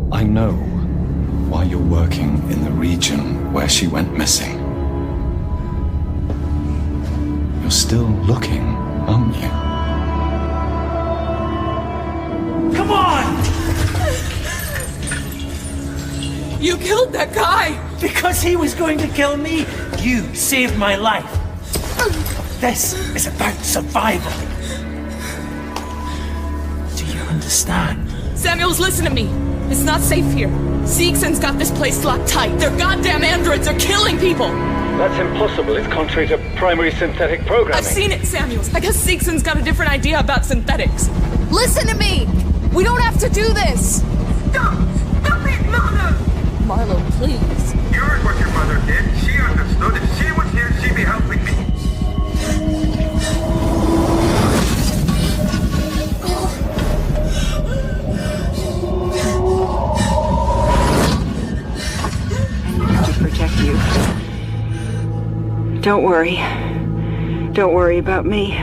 I know why you're working in the region where she went missing. You're still looking, aren't you? Come on! You killed that guy! Because he was going to kill me, you saved my life. This is about survival. Do you understand? Samuels, listen to me. It's not safe here. Seegson's got this place locked tight. Their goddamn androids are killing people. That's impossible. It's contrary to primary synthetic programming. I've seen it, Samuels. I guess Seegson's got a different idea about synthetics. Listen to me! We don't have to do this! Stop! Stop it, Marlo! Marlo, please. You heard what your mother did. She understood. If she was here, she'd be helping me. To protect you. Don't worry. Don't worry about me.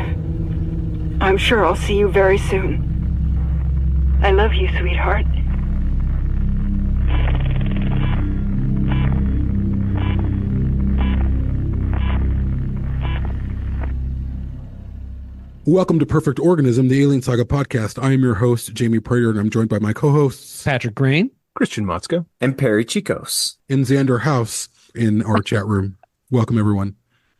I'm sure I'll see you very soon. I love you, sweetheart. Welcome to Perfect Organism, the Alien Saga podcast. I am your host, Jaime Prater, and I'm joined by my co-hosts, Patrick Green, Christian Motzko, and Perry Chicos. and Xander House in our chat room. Welcome, everyone.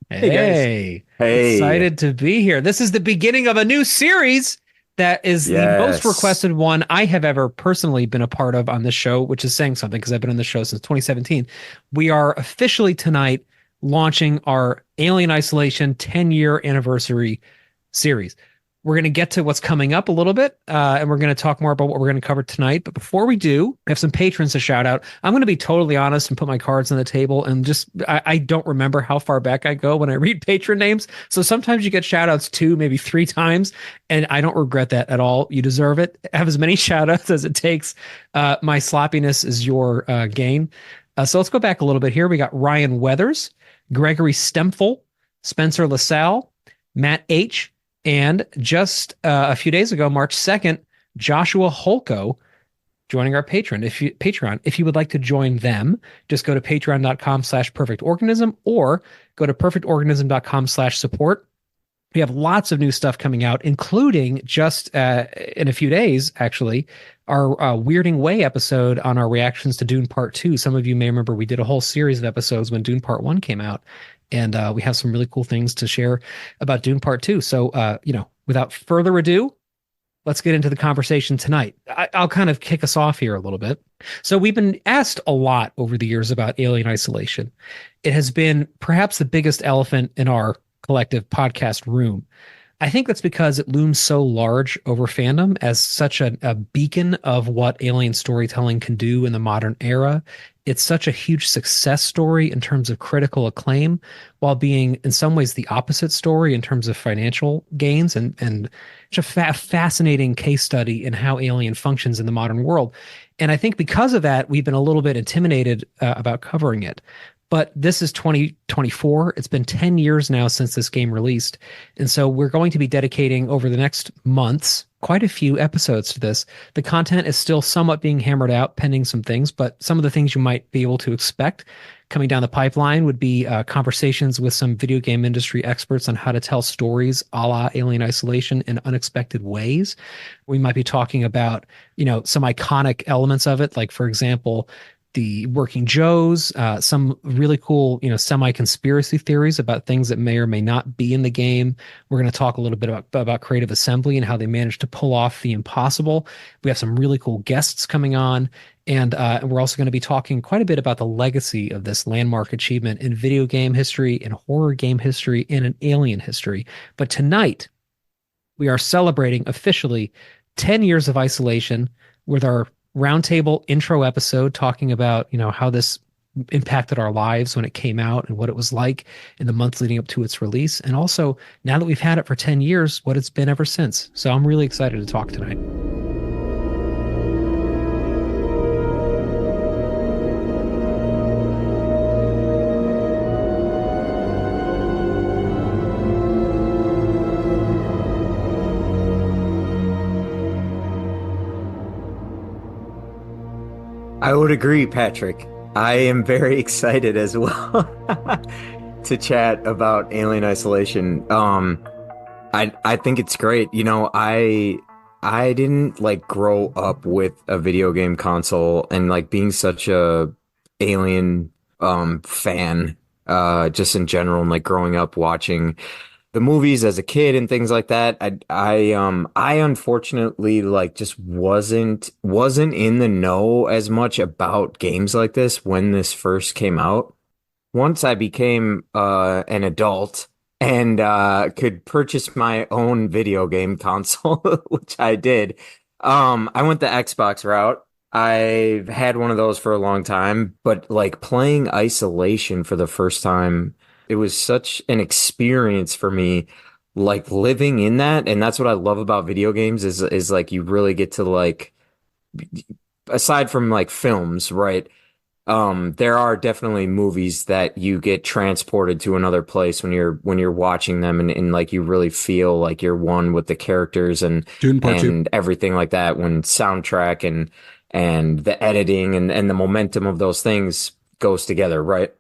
Hey, guys. Hey. Excited to be here. This is the beginning of a new series that is the most requested one I have ever personally been a part of on this show, which is saying something because I've been on the show since 2017. We are officially tonight launching our Alien Isolation 10-year anniversary series. We're going to get to what's coming up a little bit, and we're going to talk more about what we're going to cover tonight. But before we do, we have some patrons to shout out. I'm going to be totally honest and put my cards on the table, and just I don't remember how far back I go when I read patron names. So sometimes you get shout outs 2, maybe 3 times, and I don't regret that at all. You deserve it. Have as many shout outs as it takes. My sloppiness is your gain. So let's go back a little bit here. We got Ryan Weathers, Gregory Stempfel, Spencer LaSalle, Matt H., and just a few days ago, March 2nd, Joshua Holko joining our Patreon. If you would like to join them, just go to patreon.com/perfectorganism or go to perfectorganism.com/support. We have lots of new stuff coming out, including just in a few days, actually, our Weirding Way episode on our reactions to Dune Part 2. Some of you may remember we did a whole series of episodes when Dune Part 1 came out. And we have some really cool things to share about Dune Part 2. So, without further ado, let's get into the conversation tonight. I'll kind of kick us off here a little bit. So we've been asked a lot over the years about Alien Isolation. It has been perhaps the biggest elephant in our collective podcast room. I think that's because it looms so large over fandom as such a beacon of what alien storytelling can do in the modern era. It's such a huge success story in terms of critical acclaim, while being in some ways the opposite story in terms of financial gains, and such a fascinating case study in how Alien functions in the modern world. And I think because of that, we've been a little bit intimidated about covering it. But this is 2024. It's been 10 years now since this game released. And so we're going to be dedicating over the next months quite a few episodes to this. The content is still somewhat being hammered out, pending some things, but some of the things you might be able to expect coming down the pipeline would be conversations with some video game industry experts on how to tell stories a la Alien Isolation in unexpected ways. We might be talking about, some iconic elements of it, like, for example, the Working Joes, some really cool, semi-conspiracy theories about things that may or may not be in the game. We're going to talk a little bit about Creative Assembly and how they managed to pull off the impossible. We have some really cool guests coming on, and we're also going to be talking quite a bit about the legacy of this landmark achievement in video game history, in horror game history, and in alien history. But tonight, we are celebrating officially 10 years of isolation with our roundtable intro episode talking about, how this impacted our lives when it came out and what it was like in the months leading up to its release. And also, now that we've had it for 10 years, what it's been ever since. So I'm really excited to talk tonight. I would agree, Patrick. I am very excited as well to chat about Alien Isolation. I think it's great. You know, I didn't like grow up with a video game console, and like being such a Alien fan just in general, and like growing up watching the movies as a kid and things like that. I unfortunately like just wasn't in the know as much about games like this when this first came out. Once I became an adult and could purchase my own video game console, which I did, I went the Xbox route. I've had one of those for a long time, but like playing Isolation for the first time, it was such an experience for me, like living in that. And that's what I love about video games is like you really get to like, aside from like films, right? There are definitely movies that you get transported to another place when you're watching them, and like you really feel like you're one with the characters and everything like that, when soundtrack and the editing and the momentum of those things goes together, right?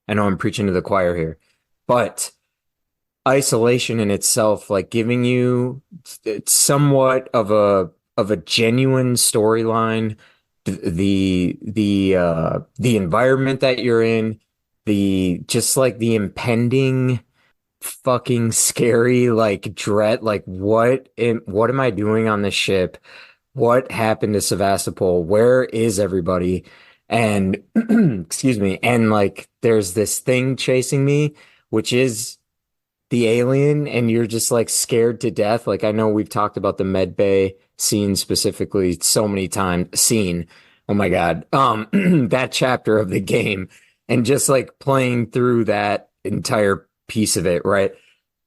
I know I'm preaching to the choir here, but Isolation in itself, like giving you somewhat of a genuine storyline, the environment that you're in, the just like the impending fucking scary like dread, like what am I doing on this ship? What happened to Sevastopol? Where is everybody? And excuse me, and like there's this thing chasing me, which is the alien, and you're just like scared to death. Like I know we've talked about the med bay scene specifically so many times. Oh my God. That chapter of the game, and just like playing through that entire piece of it, right?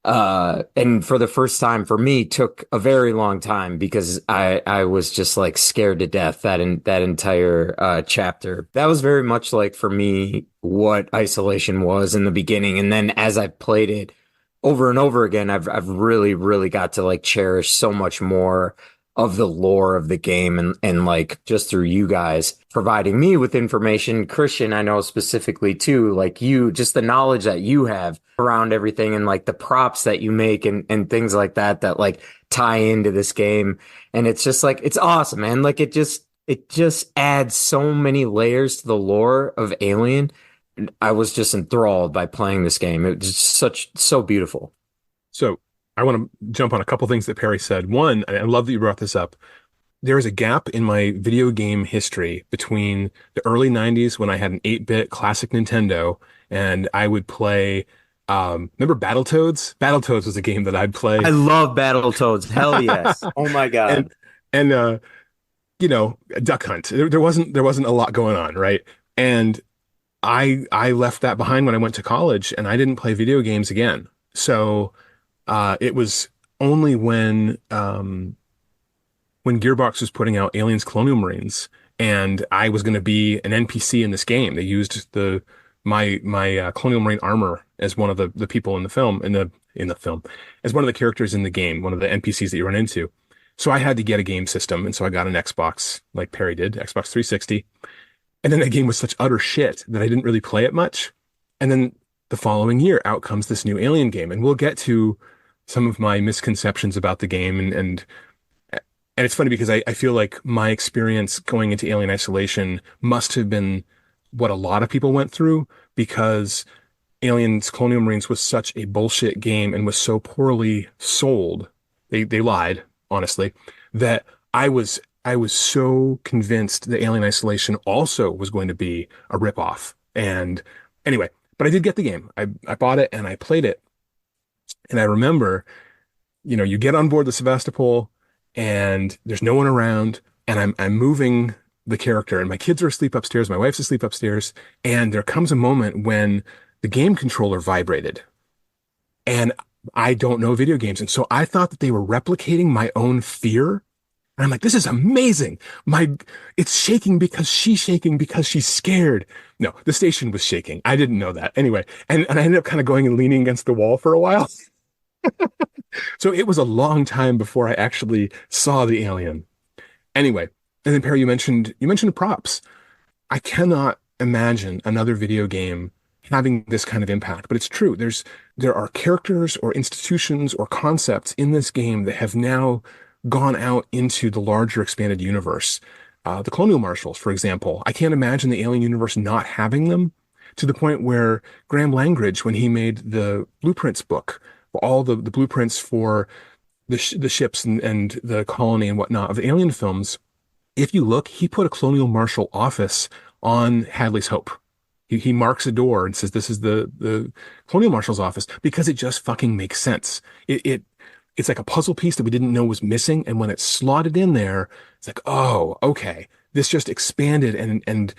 And for the first time for me took a very long time, because I was just like scared to death that entire chapter. That was very much like for me what Isolation was in the beginning. And then as I played it over and over again, I've really, really got to like cherish so much more of the lore of the game, and like just through you guys providing me with information. Christian, I know specifically too, like you, just the knowledge that you have around everything, and like the props that you make and things like that like tie into this game. And it's just like, it's awesome, man. Like it just adds so many layers to the lore of Alien. I was just enthralled by playing this game. It was so beautiful. So I want to jump on a couple things that Perry said. One, I love that you brought this up. There is a gap in my video game history between the early 90s, when I had an 8-bit classic Nintendo and I would play, remember Battletoads? Battletoads was a game that I'd play. I love Battletoads. Hell yes. Oh my God. And you know, Duck Hunt. There wasn't a lot going on, right? And I left that behind when I went to college, and I didn't play video games again. So it was only when Gearbox was putting out Aliens Colonial Marines, and I was going to be an NPC in this game. They used my Colonial Marine armor as one of the people in the film, as one of the characters in the game, one of the NPCs that you run into. So I had to get a game system, and so I got an Xbox, like Perry did, Xbox 360. And then that game was such utter shit that I didn't really play it much. And then the following year, out comes this new Alien game, and we'll get to some of my misconceptions about the game, and it's funny because I feel like my experience going into Alien Isolation must have been what a lot of people went through, because Aliens Colonial Marines was such a bullshit game and was so poorly sold. They lied, honestly, that I was so convinced that Alien Isolation also was going to be a ripoff. And anyway, but I did get the game. I bought it and I played it. And I remember, you know, you get on board the Sevastopol and there's no one around, and I'm moving the character, and my kids are asleep upstairs, my wife's asleep upstairs, and there comes a moment when the game controller vibrated. And I don't know video games, and so I thought that they were replicating my own fear. And I'm like, this is amazing. It's shaking because she's scared. No, the station was shaking. I didn't know that. Anyway, and I ended up kind of going and leaning against the wall for a while. So it was a long time before I actually saw the alien. Anyway, And then Perry, you mentioned props. I cannot imagine another video game having this kind of impact, but it's true. There are characters or institutions or concepts in this game that have now gone out into the larger expanded universe. The Colonial Marshals, for example, I can't imagine the Alien universe not having them, to the point where Graham Langridge, when he made the blueprints book, all the blueprints for the ships and the colony and whatnot of the Alien films, if you look, he put a Colonial Marshal office on Hadley's Hope. He marks a door and says, this is the Colonial Marshal's office, because it just fucking makes sense. It's like a puzzle piece that we didn't know was missing. And when it's slotted in there, it's like, oh, okay, this just expanded and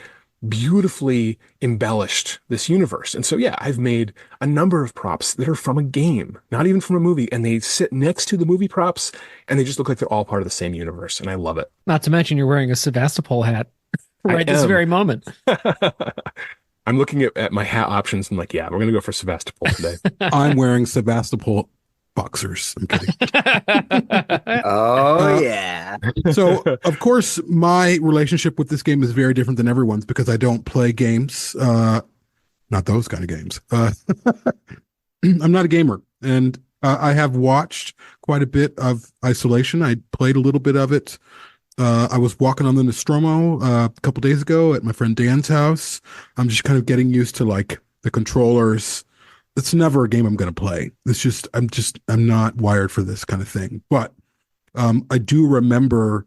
beautifully embellished this universe. And so, yeah, I've made a number of props that are from a game, not even from a movie, and they sit next to the movie props and they just look like they're all part of the same universe. And I love it. Not to mention you're wearing a Sevastopol hat right this very moment. I'm looking at my hat options and like, yeah, we're going to go for Sevastopol today. I'm wearing Sevastopol boxers. I'm kidding. Oh, yeah. So, of course, my relationship with this game is very different than everyone's because I don't play games. Not those kind of games. I'm not a gamer. And I have watched quite a bit of Isolation. I played a little bit of it. I was walking on the Nostromo a couple days ago at my friend Dan's house. I'm just kind of getting used to like the controllers. It's never a game I'm going to play. I'm not wired for this kind of thing. But I do remember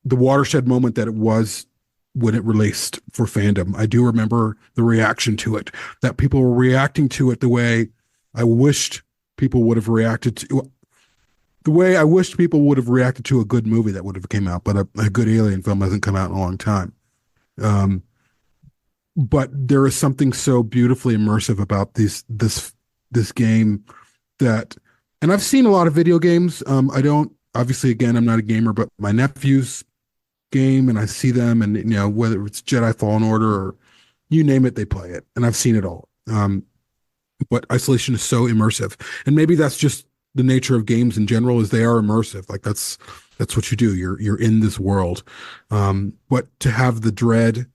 the watershed moment that it was when it released for fandom. I do remember the reaction to it, that people were reacting to it the way I wished people would have reacted to. The way I wished people would have reacted to a good movie that would have came out, but a good Alien film hasn't come out in a long time. But there is something so beautifully immersive about this game that, and I've seen a lot of video games. Obviously, again, I'm not a gamer, but my nephews game, and I see them, and whether it's Jedi Fallen Order or you name it, they play it, and I've seen it all. But Isolation is so immersive, and maybe that's just the nature of games in general, is they are immersive. Like that's what you do. You're in this world. But to have the dread,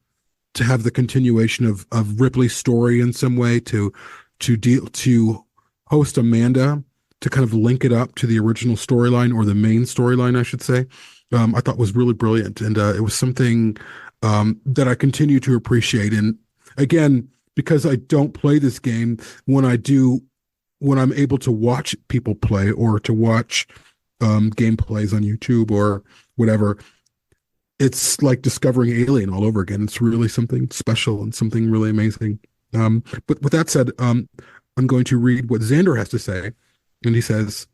to have the continuation of Ripley's story in some way, to host Amanda, to kind of link it up to the original storyline, or the main storyline, I should say, I thought was really brilliant. And it was something that I continue to appreciate. And again, because I don't play this game, when I'm able to watch people play or to watch gameplays on YouTube or whatever, it's like discovering Alien all over again. It's really something special and something really amazing. But with that said, I'm going to read what Xander has to say. And he says,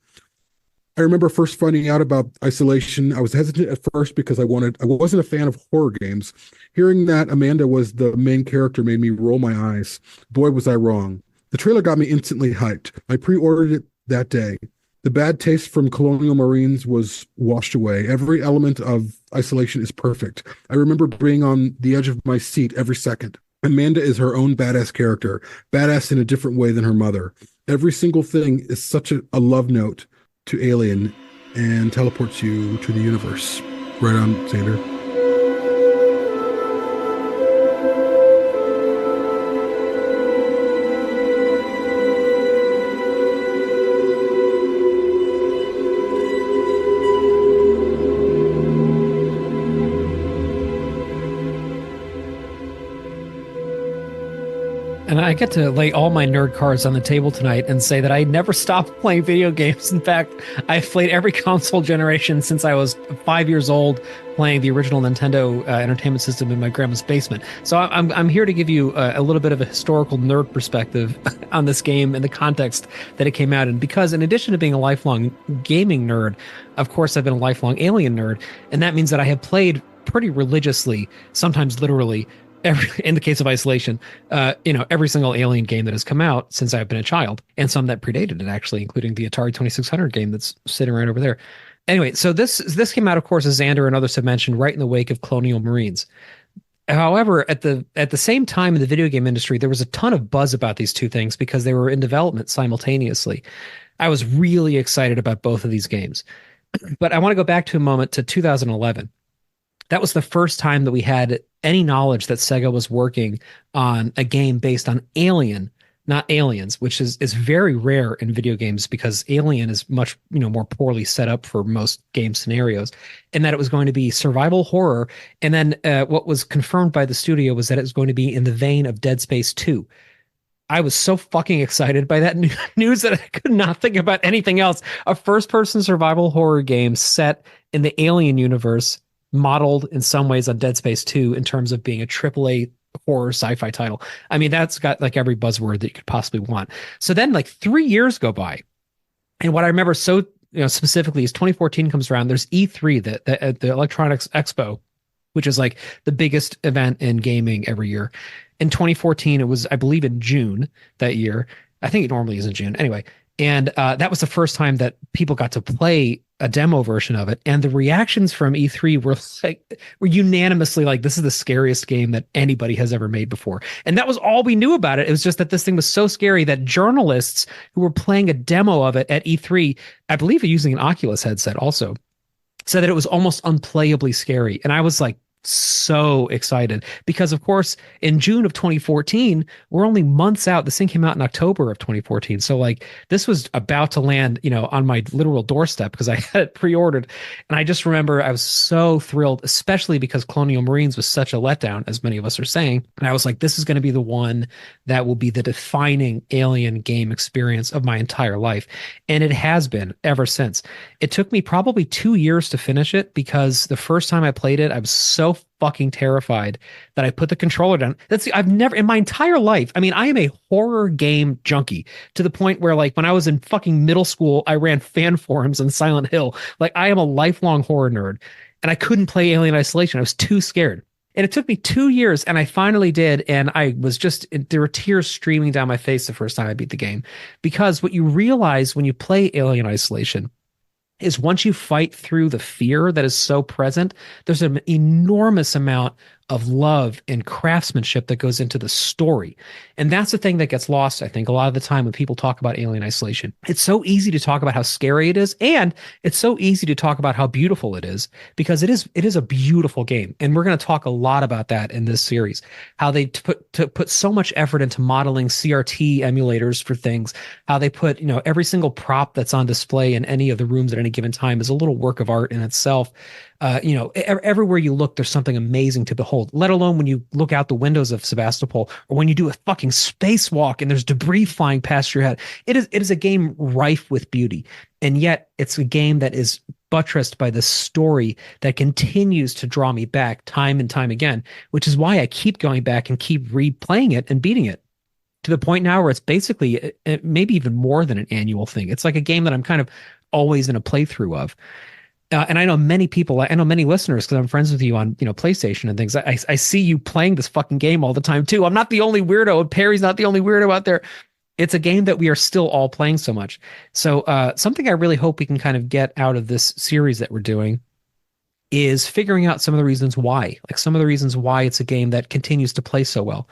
I remember first finding out about Isolation. I was hesitant at first because I wasn't a fan of horror games. Hearing that Amanda was the main character made me roll my eyes. Boy, was I wrong. The trailer got me instantly hyped. I pre-ordered it that day. The bad taste from Colonial Marines was washed away. Every element of Isolation is perfect. I remember being on the edge of my seat every second. Amanda is her own badass character, badass in a different way than her mother. Every single thing is such a love note to Alien and teleports you to the universe. Right on, Xander. And I get to lay all my nerd cards on the table tonight and say that I never stopped playing video games. In fact, I've played every console generation since I was 5 years old, playing the original Nintendo Entertainment System in my grandma's basement. So I'm here to give you a little bit of a historical nerd perspective on this game and the context that it came out in. Because in addition to being a lifelong gaming nerd, of course, I've been a lifelong Alien nerd. And that means that I have played pretty religiously, sometimes literally, in the case of Isolation, every single Alien game that has come out since I've been a child, and some that predated it, actually, including the Atari 2600 game that's sitting right over there. Anyway, so this came out, of course, as Xander and others have mentioned, right in the wake of Colonial Marines. However, at the same time in the video game industry, there was a ton of buzz about these two things because they were in development simultaneously. I was really excited about both of these games. But I want to go back to a moment to 2011. That was the first time that we had any knowledge that Sega was working on a game based on Alien, not Aliens, which is very rare in video games because Alien is much more poorly set up for most game scenarios, and that it was going to be survival horror. And then what was confirmed by the studio was that it was going to be in the vein of Dead Space 2. I was so fucking excited by that news that I could not think about anything else. A first-person survival horror game set in the Alien universe, modeled in some ways on Dead Space 2 in terms of being a AAA horror sci-fi title. I mean, that's got like every buzzword that you could possibly want. So then like 3 years go by. And what I remember so specifically is 2014 comes around. There's E3, the Electronics Expo, which is like the biggest event in gaming every year. In 2014, it was, I believe, in June that year. I think it normally is in June. Anyway, and that was the first time that people got to play a demo version of it. And the reactions from E3 were unanimously like, this is the scariest game that anybody has ever made before. And that was all we knew about it. It was just that this thing was so scary that journalists who were playing a demo of it at E3, I believe using an Oculus headset also, said that it was almost unplayably scary. And I was like, so excited because of course in June of 2014 we're only months out. This thing came out in October of 2014, so like this was about to land on my literal doorstep because I had it pre-ordered. And I just remember I was so thrilled, especially because Colonial Marines was such a letdown, as many of us are saying, and I was like, this is going to be the one that will be the defining Alien game experience of my entire life. And it has been ever since. It took me probably 2 years to finish it because the first time I played it I was so fucking terrified that I put the controller down. I've never in my entire life. I mean, I am a horror game junkie to the point where like when I was in fucking middle school, I ran fan forums on Silent Hill. Like I am a lifelong horror nerd and I couldn't play Alien Isolation. I was too scared. And it took me 2 years and I finally did. And I was there were tears streaming down my face the first time I beat the game, because what you realize when you play Alien Isolation is once you fight through the fear that is so present, there's an enormous amount of love and craftsmanship that goes into the story. And that's the thing that gets lost, I think, a lot of the time when people talk about Alien Isolation. It's so easy to talk about how scary it is, and it's so easy to talk about how beautiful it is, because it is a beautiful game. And we're going to talk a lot about that in this series, how they put so much effort into modeling CRT emulators for things, how they put, every single prop that's on display in any of the rooms at any given time is a little work of art in itself. Everywhere you look, there's something amazing to behold, let alone when you look out the windows of Sebastopol or when you do a fucking spacewalk and there's debris flying past your head. It is a game rife with beauty. And yet it's a game that is buttressed by the story that continues to draw me back time and time again, which is why I keep going back and keep replaying it and beating it, to the point now where it's basically maybe even more than an annual thing. It's like a game that I'm kind of always in a playthrough of. And I know many people, I know many listeners, because I'm friends with you on, PlayStation and things. I see you playing this fucking game all the time too. I'm not the only weirdo, and Perry's not the only weirdo out there. It's a game that we are still all playing so much. So something I really hope we can kind of get out of this series that we're doing is figuring out some of the reasons why, it's a game that continues to play so well.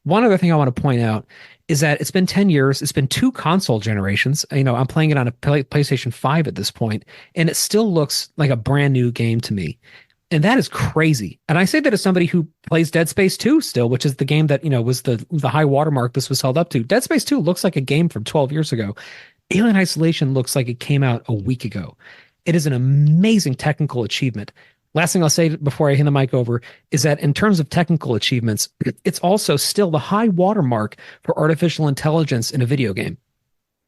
One other thing I want to point out is that it's been 10 years. It's been 2 console generations. I'm playing it on a PlayStation 5 at this point, and it still looks like a brand new game to me. And that is crazy. And I say that as somebody who plays Dead Space 2 still, which is the game that, was the high watermark this was held up to. Dead Space 2 looks like a game from 12 years ago. Alien Isolation looks like it came out a week ago. It is an amazing technical achievement. Last thing I'll say before I hand the mic over is that in terms of technical achievements, it's also still the high watermark for artificial intelligence in a video game.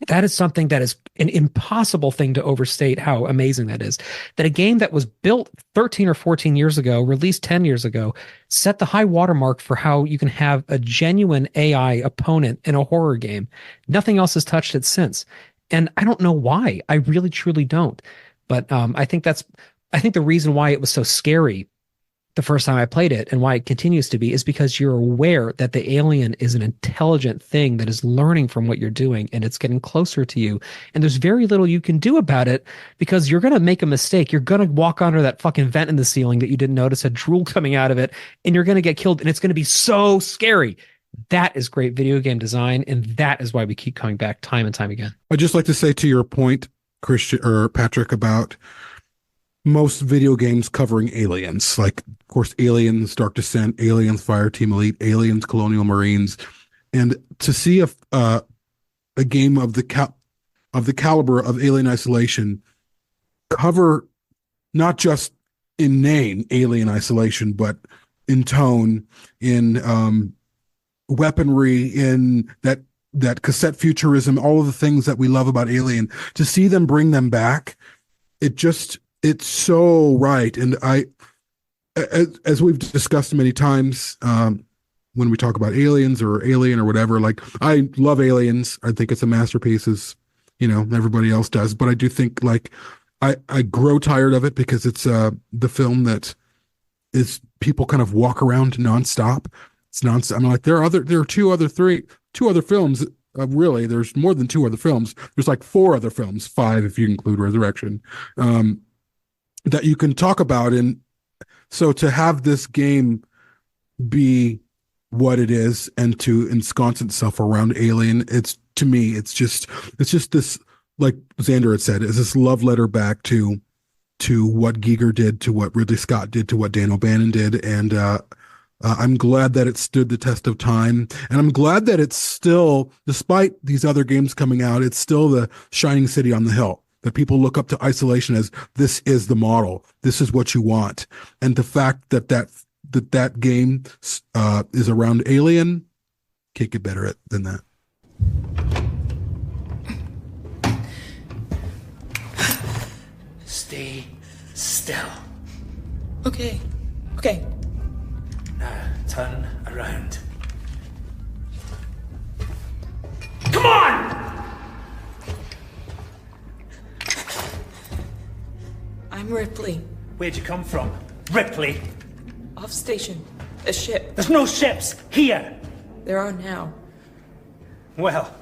That is something that is an impossible thing to overstate how amazing that is. That a game that was built 13 or 14 years ago, released 10 years ago, set the high watermark for how you can have a genuine AI opponent in a horror game. Nothing else has touched it since. And I don't know why. I really, truly don't. But I think the reason why it was so scary the first time I played it, and why it continues to be, is because you're aware that the alien is an intelligent thing that is learning from what you're doing, and it's getting closer to you. And there's very little you can do about it, because you're going to make a mistake. You're going to walk under that fucking vent in the ceiling that you didn't notice had drool coming out of it, and you're going to get killed, and it's going to be so scary. That is great video game design, and that is why we keep coming back time and time again. I'd just like to say, to your point, Christian or Patrick, about most video games covering aliens. Like, of course, Aliens, Dark Descent, Aliens, Fireteam Elite, Aliens, Colonial Marines, and to see a game of the caliber of Alien Isolation cover not just in name Alien Isolation, but in tone, in weaponry, in that cassette futurism, all of the things that we love about Alien, to see them bring them back, it's so right. And as we've discussed many times, when we talk about Aliens or Alien or whatever, like, I love Aliens. I think it's a masterpiece, as everybody else does. But I do think, like, I grow tired of it because it's the film that is people kind of walk around nonstop. It's nonstop. I'm like, there are two other films. Really, there's more than two other films. There's like four other films, five if you include Resurrection, that you can talk about. And so to have this game be what it is and to ensconce itself around Alien, to me, it's just this, like Xander had said, is this love letter back to what Giger did, to what Ridley Scott did, to what Dan O'Bannon did. And I'm glad that it stood the test of time. And I'm glad that it's still, despite these other games coming out, it's still the shining city on the hill, that people look up to Isolation as, this is the model. This is what you want. And the fact that game is around Alien, can't get better than that. Stay still. Okay. Now turn around. Come on! I'm Ripley. Where'd you come from? Ripley? Off station. A ship. There's no ships here! There are now. Well,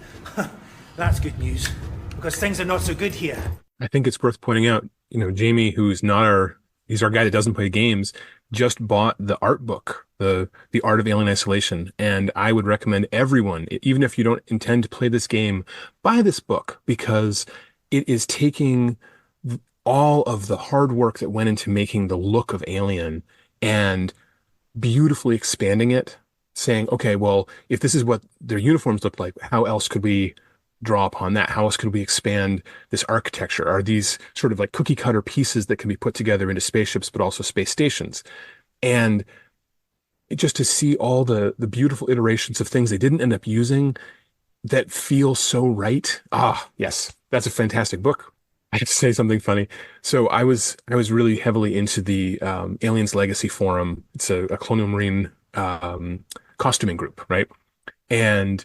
that's good news, because things are not so good here. I think it's worth pointing out, Jaime, he's our guy that doesn't play games, just bought the art book, the Art of Alien Isolation. And I would recommend everyone, even if you don't intend to play this game, buy this book, because it is taking all of the hard work that went into making the look of Alien and beautifully expanding it, saying, okay, well, if this is what their uniforms look like, how else could we draw upon that? How else could we expand this architecture? Are these sort of like cookie cutter pieces that can be put together into spaceships, but also space stations? And just to see all the beautiful iterations of things they didn't end up using that feel so right. Yes, that's a fantastic book. I have to say something funny. So I was really heavily into the Aliens Legacy forum. It's a Colonial Marine costuming group, right? And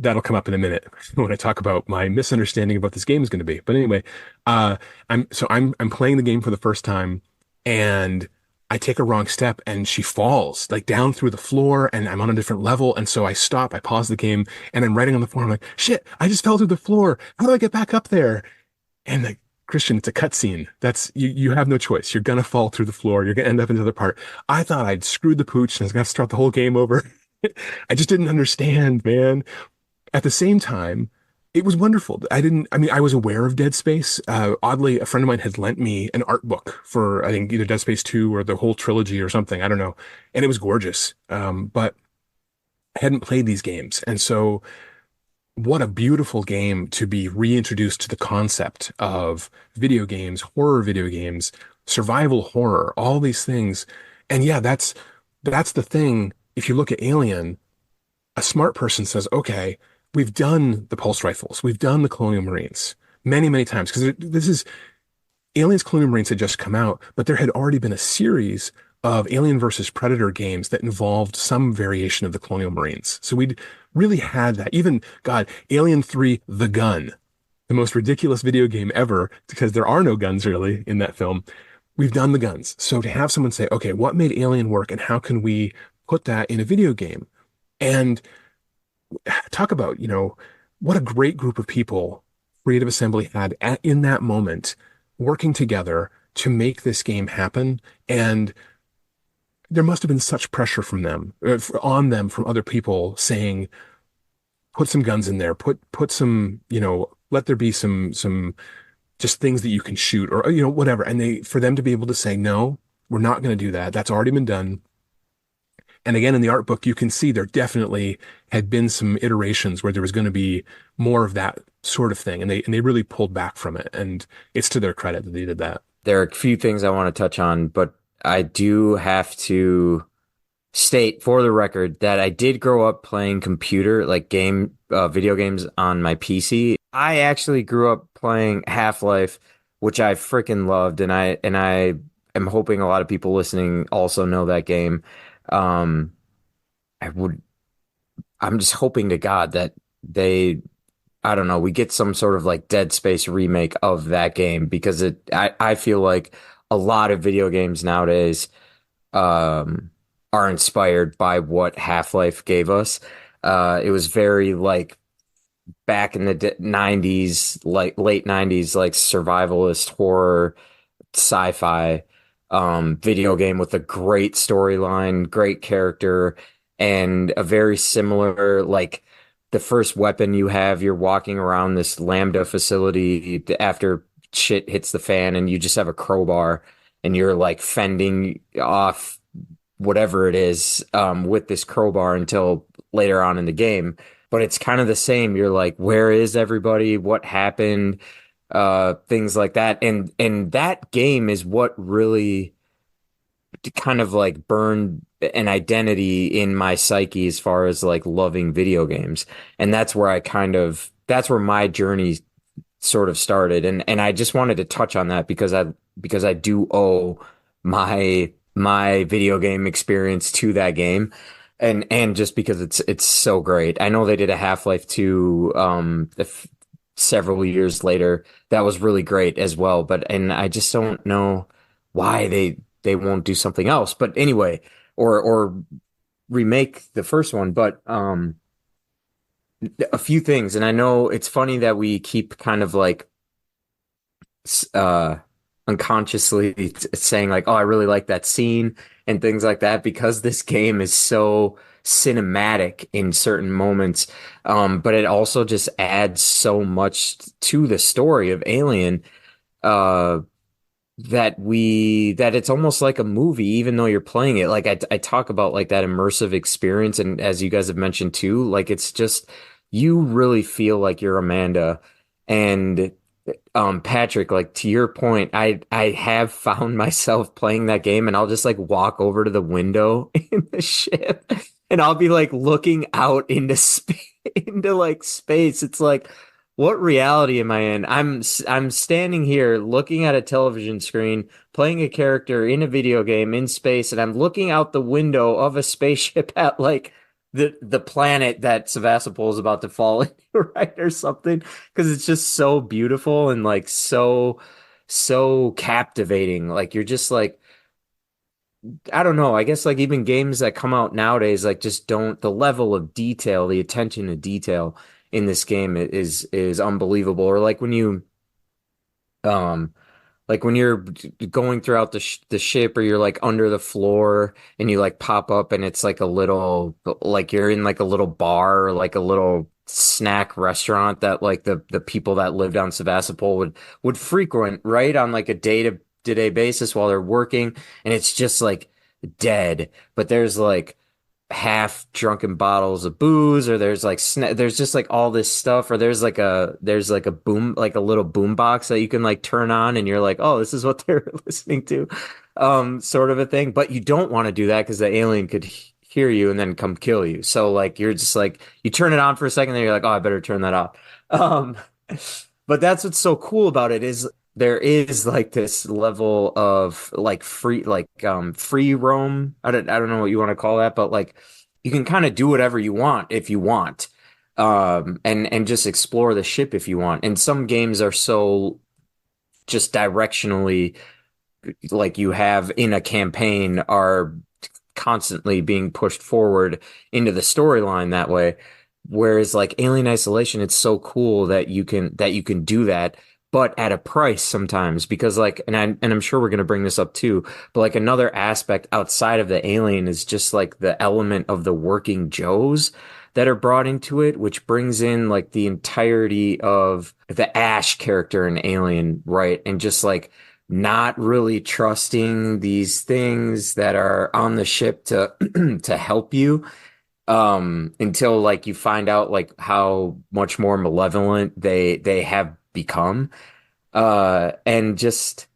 that'll come up in a minute when I talk about my misunderstanding of what this game is going to be. But anyway, I'm playing the game for the first time, and I take a wrong step and she falls like down through the floor, and I'm on a different level. And so I stop, I pause the game, and I'm writing on the floor. I'm like, shit, I just fell through the floor. How do I get back up there? And like, Christian, it's a cutscene. That's you have no choice. You're gonna fall through the floor. You're gonna end up in another part. I thought I'd screwed the pooch and I was gonna have to start the whole game over. I just didn't understand, man. At the same time, it was wonderful. I was aware of Dead Space. Oddly, a friend of mine had lent me an art book for, I think, either Dead Space 2 or the whole trilogy or something. I don't know. And it was gorgeous. But I hadn't played these games. And so what a beautiful game to be reintroduced to the concept of video games, horror video games, survival horror, all these things. And yeah, that's the thing. If you look at Alien, a smart person says, okay, we've done the pulse rifles, we've done the Colonial Marines many, many times, because Aliens Colonial Marines had just come out, but there had already been a series of Alien versus Predator games that involved some variation of the Colonial Marines. So we'd really had that. Even, God, Alien 3, The Gun, the most ridiculous video game ever, because there are no guns really in that film. We've done the guns. So to have someone say, okay, what made Alien work and how can we put that in a video game? And talk about, what a great group of people Creative Assembly had in that moment, working together to make this game happen. And there must have been such pressure from them, on them, from other people saying, put some guns in there, put some, let there be some just things that you can shoot or, whatever. And for them to be able to say, no, we're not going to do that. That's already been done. And again, in the art book, you can see there definitely had been some iterations where there was going to be more of that sort of thing. And they really pulled back from it. And it's to their credit that they did that. There are a few things I want to touch on, but I do have to state for the record that I did grow up playing video games on my PC. I actually grew up playing Half-Life, which I freaking loved. And I am hoping a lot of people listening also know that game. I'm just hoping to God that I don't know, we get some sort of like Dead Space remake of that game, because I feel like a lot of video games nowadays are inspired by what Half-Life gave us. It was very like back in the 90s, like late 90s, like survivalist horror, sci-fi video game with a great storyline, great character, and a very similar, like, the first weapon you have, you're walking around this Lambda facility after shit hits the fan, and you just have a crowbar, and you're like fending off whatever it is with this crowbar until later on in the game. But it's kind of the same. You're like, where is everybody? What happened? Things like that. And that game is what really kind of like burned an identity in my psyche as far as like loving video games. And that's where that's where my journey sort of started. And I just wanted to touch on that because I do owe my video game experience to that game. And just because it's so great. I know they did a Half-Life 2 several years later that was really great as well, and I just don't know why they won't do something else. But anyway, or remake the first one. But a few things, and I know it's funny that we keep kind of like unconsciously saying like, oh, I really like that scene and things like that, because this game is so cinematic in certain moments, but it also just adds so much to the story of Alien that it's almost like a movie, even though you're playing it. Like I talk about like that immersive experience, and as you guys have mentioned too, like it's just, you really feel like you're Amanda. And Patrick, like to your point, I have found myself playing that game, and I'll just like walk over to the window in the ship, and I'll be like looking out into space. It's like, what reality am I in? I'm standing here looking at a television screen, playing a character in a video game in space, and I'm looking out the window of a spaceship at like the planet that Sevastopol is about to fall into, right, or something, because it's just so beautiful and like so captivating. Like you're just like, I don't know, I guess like even games that come out nowadays like just don't, the level of detail, the attention to detail in this game is unbelievable. Or like when you're going throughout the ship, or you're like under the floor and you like pop up, and it's like a little, like you're in like a little bar or like a little snack restaurant that like the people that lived on Sevastopol would frequent, right, on like a day-to-day basis while they're working, and it's just like dead, but there's like half drunken bottles of booze, or there's like there's just like all this stuff, or there's like a boom, like a little boom box that you can like turn on, and you're like, oh, this is what they're listening to, sort of a thing. But you don't want to do that because the alien could hear you and then come kill you. So like you're just like, you turn it on for a second, then you're like, oh, I better turn that off. But that's what's so cool about it, is there is like this level of like free roam. I don't know what you want to call that, but like you can kind of do whatever you want if you want, and just explore the ship if you want. And some games are so just directionally, like you have in a campaign, are constantly being pushed forward into the storyline that way. Whereas like Alien Isolation, it's so cool that you can do that, but at a price sometimes, because like, and I'm sure we're going to bring this up too, but like another aspect outside of the alien is just like the element of the working Joes that are brought into it, which brings in like the entirety of the Ash character in Alien, right? And just like not really trusting these things that are on the ship to to help you until like you find out like how much more malevolent they have become. And just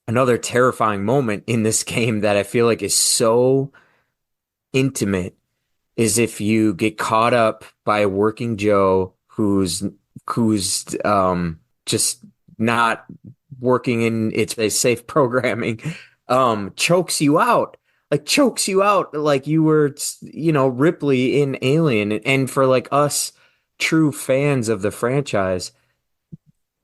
another terrifying moment in this game that I feel like is so intimate is if you get caught up by a working Joe who's just not working in its safe programming, chokes you out like you were, Ripley in Alien. And for like us true fans of the franchise,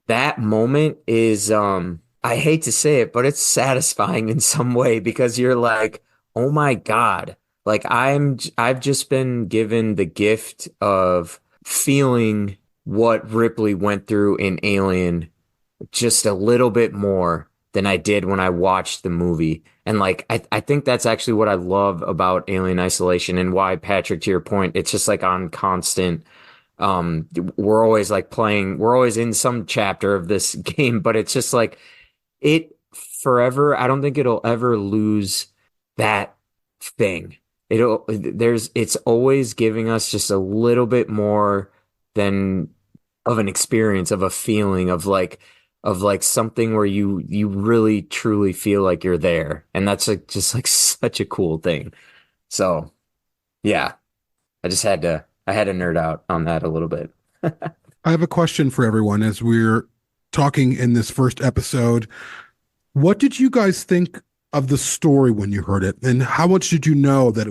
that moment is, I hate to say it, but it's satisfying in some way because you're like, oh my God, like I've just been given the gift of feeling what Ripley went through in Alien just a little bit more than I did when I watched the movie. And like, I think that's actually what I love about Alien Isolation and why, Patrick, to your point, it's just like on constant. We're always like playing, we're always in some chapter of this game, but it's just like it forever. I don't think it'll ever lose that thing. It's always giving us just a little bit more than of an experience, of a feeling of like something where you really truly feel like you're there. And that's like just like such a cool thing. So yeah, I had to nerd out on that a little bit. I have a question for everyone as we're talking in this first episode. What did you guys think of the story when you heard it? And how much did you know that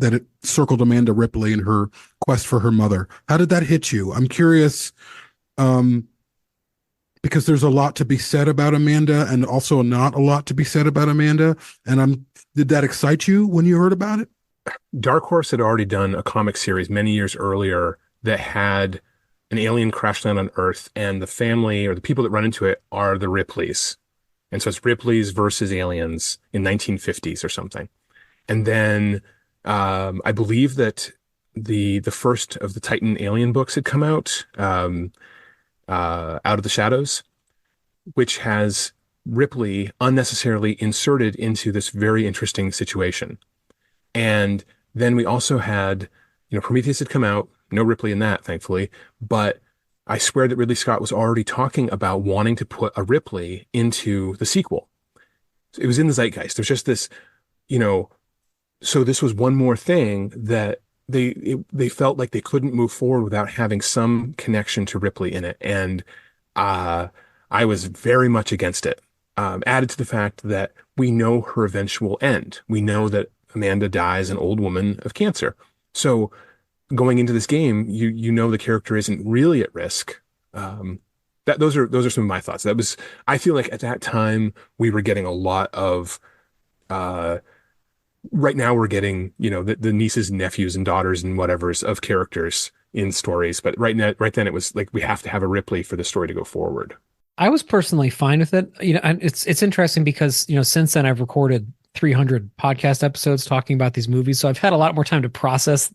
it circled Amanda Ripley and her quest for her mother? How did that hit you? I'm curious, because there's a lot to be said about Amanda and also not a lot to be said about Amanda. And did that excite you when you heard about it? Dark Horse had already done a comic series many years earlier that had an alien crash land on Earth, and the family or the people that run into it are the Ripleys. And so it's Ripley's versus aliens in 1950s or something. And then I believe that the first of the Titan Alien books had come out, Out of the Shadows, which has Ripley unnecessarily inserted into this very interesting situation. And then we also had, Prometheus had come out, no Ripley in that, thankfully, but I swear that Ridley Scott was already talking about wanting to put a Ripley into the sequel. It was in the zeitgeist. There's just this, so this was one more thing that they felt like they couldn't move forward without having some connection to Ripley in it. And I was very much against it. Added to the fact that we know her eventual end. We know that Amanda dies an old woman of cancer. So going into this game, you know the character isn't really at risk. Those are some of my thoughts. I feel like at that time we were getting a lot of right now we're getting, the nieces and nephews and daughters and whatever's of characters in stories. But right then it was like we have to have a Ripley for the story to go forward. I was personally fine with it. And it's interesting because, since then I've recorded 300 podcast episodes talking about these movies. So I've had a lot more time to process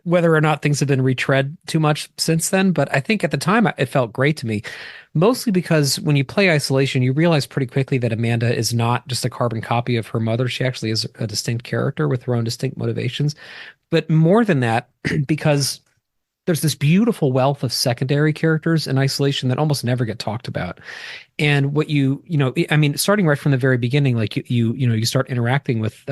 whether or not things have been retread too much since then. But I think at the time it felt great to me, mostly because when you play Isolation, you realize pretty quickly that Amanda is not just a carbon copy of her mother. She actually is a distinct character with her own distinct motivations. But more than that, because there's this beautiful wealth of secondary characters in Isolation that almost never get talked about. And what starting right from the very beginning, like you start interacting with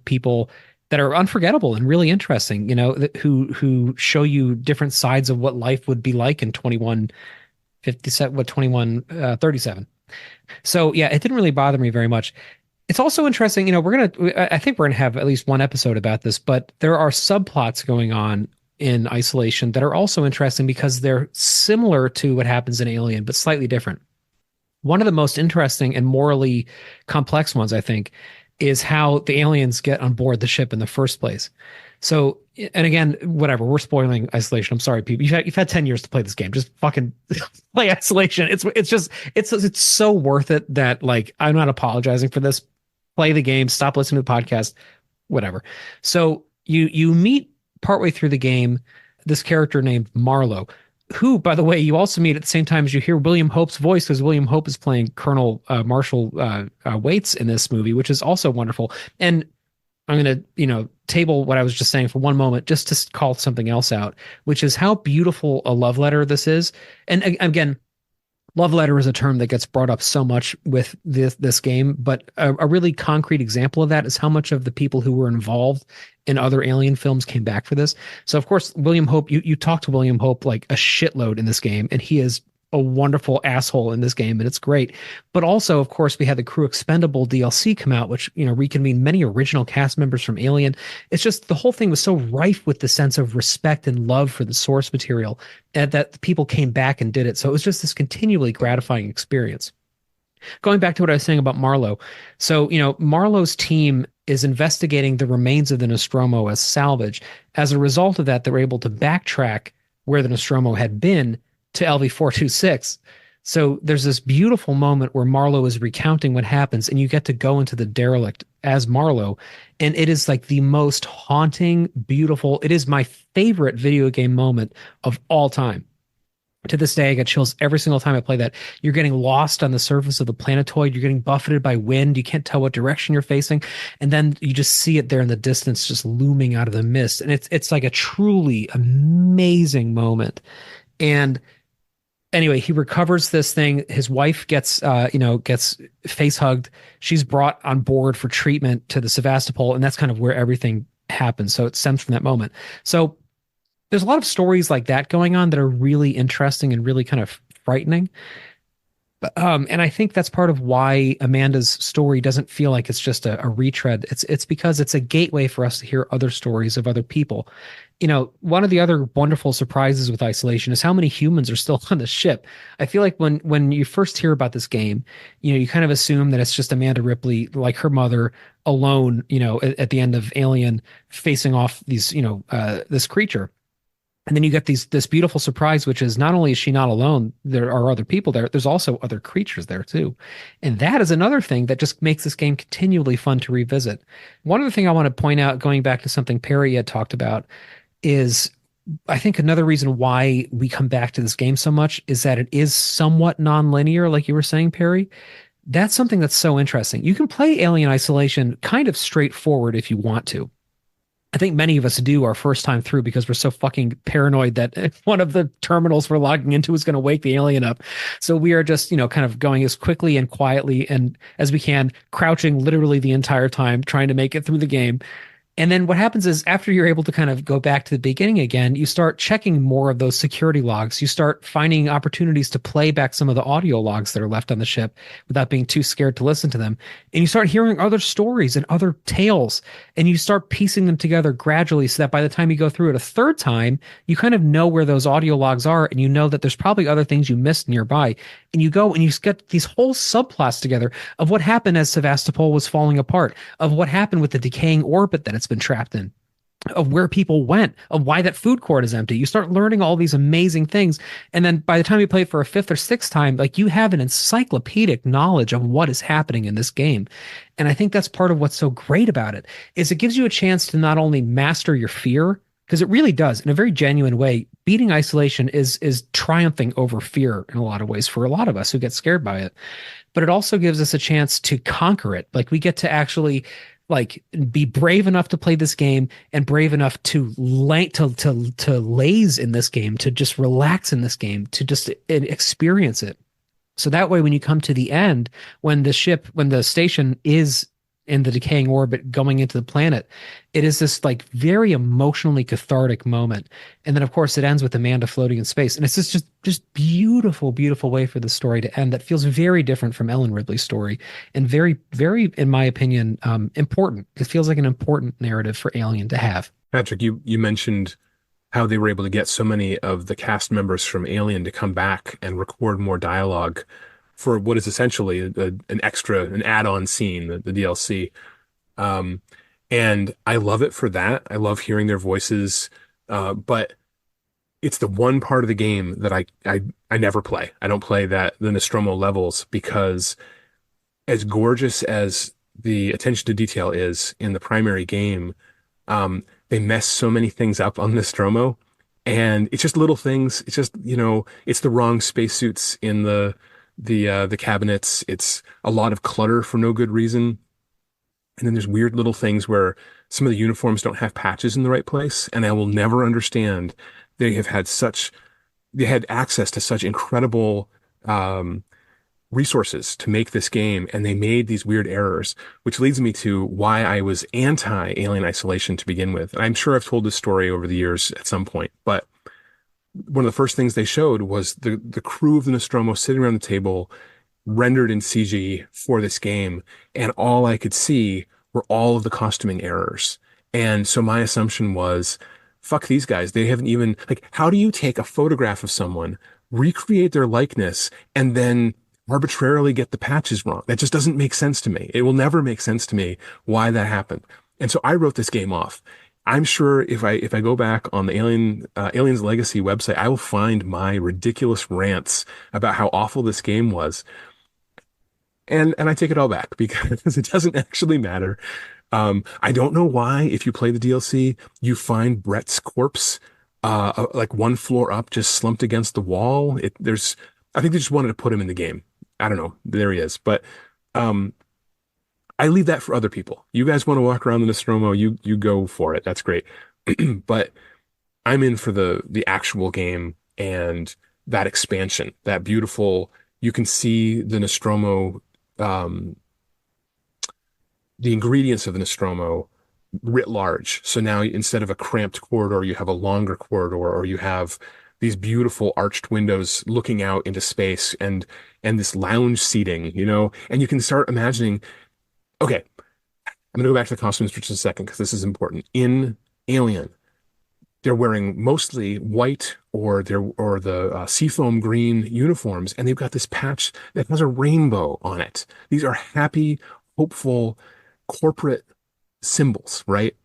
people that are unforgettable and really interesting, who show you different sides of what life would be like in 2137. So yeah, it didn't really bother me very much. It's also interesting, I think we're going to have at least one episode about this, but there are subplots going on in Isolation that are also interesting because they're similar to what happens in Alien, but slightly different. One of the most interesting and morally complex ones, I think, is how the aliens get on board the ship in the first place. So, and again, whatever, we're spoiling Isolation. I'm sorry, people. You've had 10 years to play this game. Just fucking play Isolation. It's so worth it that, like, I'm not apologizing for this. Play the game, stop listening to the podcast, whatever. So you meet partway through the game, this character named Marlowe, who, by the way, you also meet at the same time as you hear William Hope's voice, because William Hope is playing Colonel Marshall Waits in this movie, which is also wonderful. And I'm going to, table what I was just saying for one moment, just to call something else out, which is how beautiful a love letter this is. And again, love letter is a term that gets brought up so much with this game, but a really concrete example of that is how much of the people who were involved in other Alien films came back for this. So of course, William Hope, you talk to William Hope like a shitload in this game, and he is a wonderful asshole in this game, and it's great. But also, of course, we had the Crew Expendable DLC come out, which, reconvened many original cast members from Alien. It's just the whole thing was so rife with the sense of respect and love for the source material, and that people came back and did it. So it was just this continually gratifying experience. Going back to what I was saying about Marlowe. So, Marlowe's team is investigating the remains of the Nostromo as salvage. As a result of that, they're able to backtrack where the Nostromo had been to LV-426. So there's this beautiful moment where Marlowe is recounting what happens, and you get to go into the derelict as Marlowe. And it is like the most haunting, beautiful, it is my favorite video game moment of all time. To this day, I get chills every single time I play that. You're getting lost on the surface of the planetoid. You're getting buffeted by wind. You can't tell what direction you're facing. And then you just see it there in the distance, just looming out of the mist. And it's like a truly amazing moment. And anyway, he recovers this thing. His wife gets face hugged. She's brought on board for treatment to the Sevastopol, and that's kind of where everything happens. So it stems from that moment. So there's a lot of stories like that going on that are really interesting and really kind of frightening. And I think that's part of why Amanda's story doesn't feel like it's just a retread. It's because it's a gateway for us to hear other stories of other people. One of the other wonderful surprises with Isolation is how many humans are still on the ship. I feel like when you first hear about this game, you kind of assume that it's just Amanda Ripley, like her mother, alone, at the end of Alien, facing off these, this creature. And then you get this beautiful surprise, which is not only is she not alone, there are other people there, there's also other creatures there too. And that is another thing that just makes this game continually fun to revisit. One other thing I want to point out, going back to something Perry had talked about, is I think another reason why we come back to this game so much is that it is somewhat non-linear, like you were saying, Perry. That's something that's so interesting. You can play Alien Isolation kind of straightforward if you want to. I think many of us do our first time through because we're so fucking paranoid that one of the terminals we're logging into is going to wake the alien up. So we are just, kind of going as quickly and quietly and as we can, crouching literally the entire time, trying to make it through the game. And then what happens is after you're able to kind of go back to the beginning again, you start checking more of those security logs. You start finding opportunities to play back some of the audio logs that are left on the ship without being too scared to listen to them. And you start hearing other stories and other tales, and you start piecing them together gradually so that by the time you go through it a third time, you kind of know where those audio logs are, and you know that there's probably other things you missed nearby. And you go and you get these whole subplots together of what happened as Sevastopol was falling apart, of what happened with the decaying orbit that it's been trapped in, of where people went, of why that food court is empty. You start learning all these amazing things. And then by the time you play it for a fifth or sixth time, like you have an encyclopedic knowledge of what is happening in this game. And I think that's part of what's so great about it, is it gives you a chance to not only master your fear, because it really does in a very genuine way. Beating Isolation is triumphing over fear in a lot of ways for a lot of us who get scared by it. But it also gives us a chance to conquer it. Like we get to actually be brave enough to play this game and brave enough to laze in this game, to just relax in this game, to just experience it. So that way, when you come to the end, when the station is in the decaying orbit going into the planet, it is this very emotionally cathartic moment. And then of course it ends with Amanda floating in space. And it's just beautiful, beautiful way for the story to end that feels very different from Ellen Ripley's story and very, very, in my opinion, important. It feels like an important narrative for Alien to have. Patrick, you mentioned how they were able to get so many of the cast members from Alien to come back and record more dialogue for what is essentially an add-on scene, the DLC. And I love it for that. I love hearing their voices. But it's the one part of the game that I never play. I don't play the Nostromo levels, because as gorgeous as the attention to detail is in the primary game, they mess so many things up on Nostromo, and it's just little things. It's just, it's the wrong spacesuits in the cabinets. It's a lot of clutter for no good reason. And then there's weird little things where some of the uniforms don't have patches in the right place, and I will never understand. They have had they had access to such incredible resources to make this game, and they made these weird errors, which leads me to why I was anti-Alien Isolation to begin with. And I'm sure I've told this story over the years at some point, but one of the first things they showed was the crew of the Nostromo sitting around the table, rendered in CG for this game, and all I could see were all of the costuming errors. And so my assumption was, fuck these guys. They haven't even, like, how do you take a photograph of someone, recreate their likeness, and then arbitrarily get the patches wrong? That just doesn't make sense to me. It will never make sense to me why that happened. And so I wrote this game off. I'm sure if I go back on the Aliens Legacy website, I will find my ridiculous rants about how awful this game was. And I take it all back because it doesn't actually matter. I don't know why, if you play the DLC, you find Brett's corpse like one floor up, just slumped against the wall. I think they just wanted to put him in the game. I don't know. There he is. But I leave that for other people. You guys want to walk around the Nostromo, you go for it. That's great. But I'm in for the actual game and that expansion, that beautiful, you can see the Nostromo, the ingredients of the Nostromo writ large. So now instead of a cramped corridor, you have a longer corridor, or you have these beautiful arched windows looking out into space, and this lounge seating, and you can start imagining, okay, I'm going to go back to the costumes for just a second because this is important. In Alien, they're wearing mostly white or the seafoam green uniforms, and they've got this patch that has a rainbow on it. These are happy, hopeful, corporate symbols, right?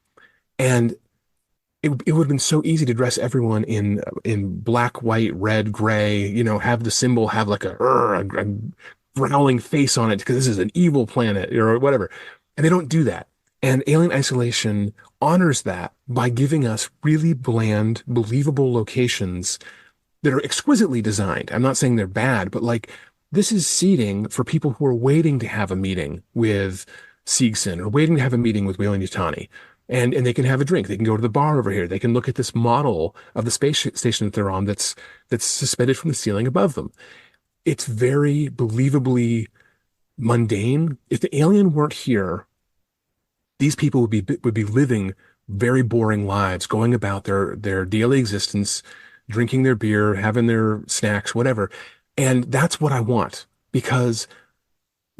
And it would have been so easy to dress everyone in black, white, red, gray, have the symbol have like a growling face on it because this is an evil planet or whatever. And they don't do that. And Alien Isolation honors that by giving us really bland, believable locations that are exquisitely designed. I'm not saying they're bad, but like, this is seating for people who are waiting to have a meeting with Seegson or waiting to have a meeting with Weyland-Yutani. And they can have a drink. They can go to the bar over here. They can look at this model of the space station that they're on that's suspended from the ceiling above them. It's very believably mundane. If the alien weren't here, these people would be living very boring lives, going about their daily existence, drinking their beer, having their snacks, whatever. And that's what I want, because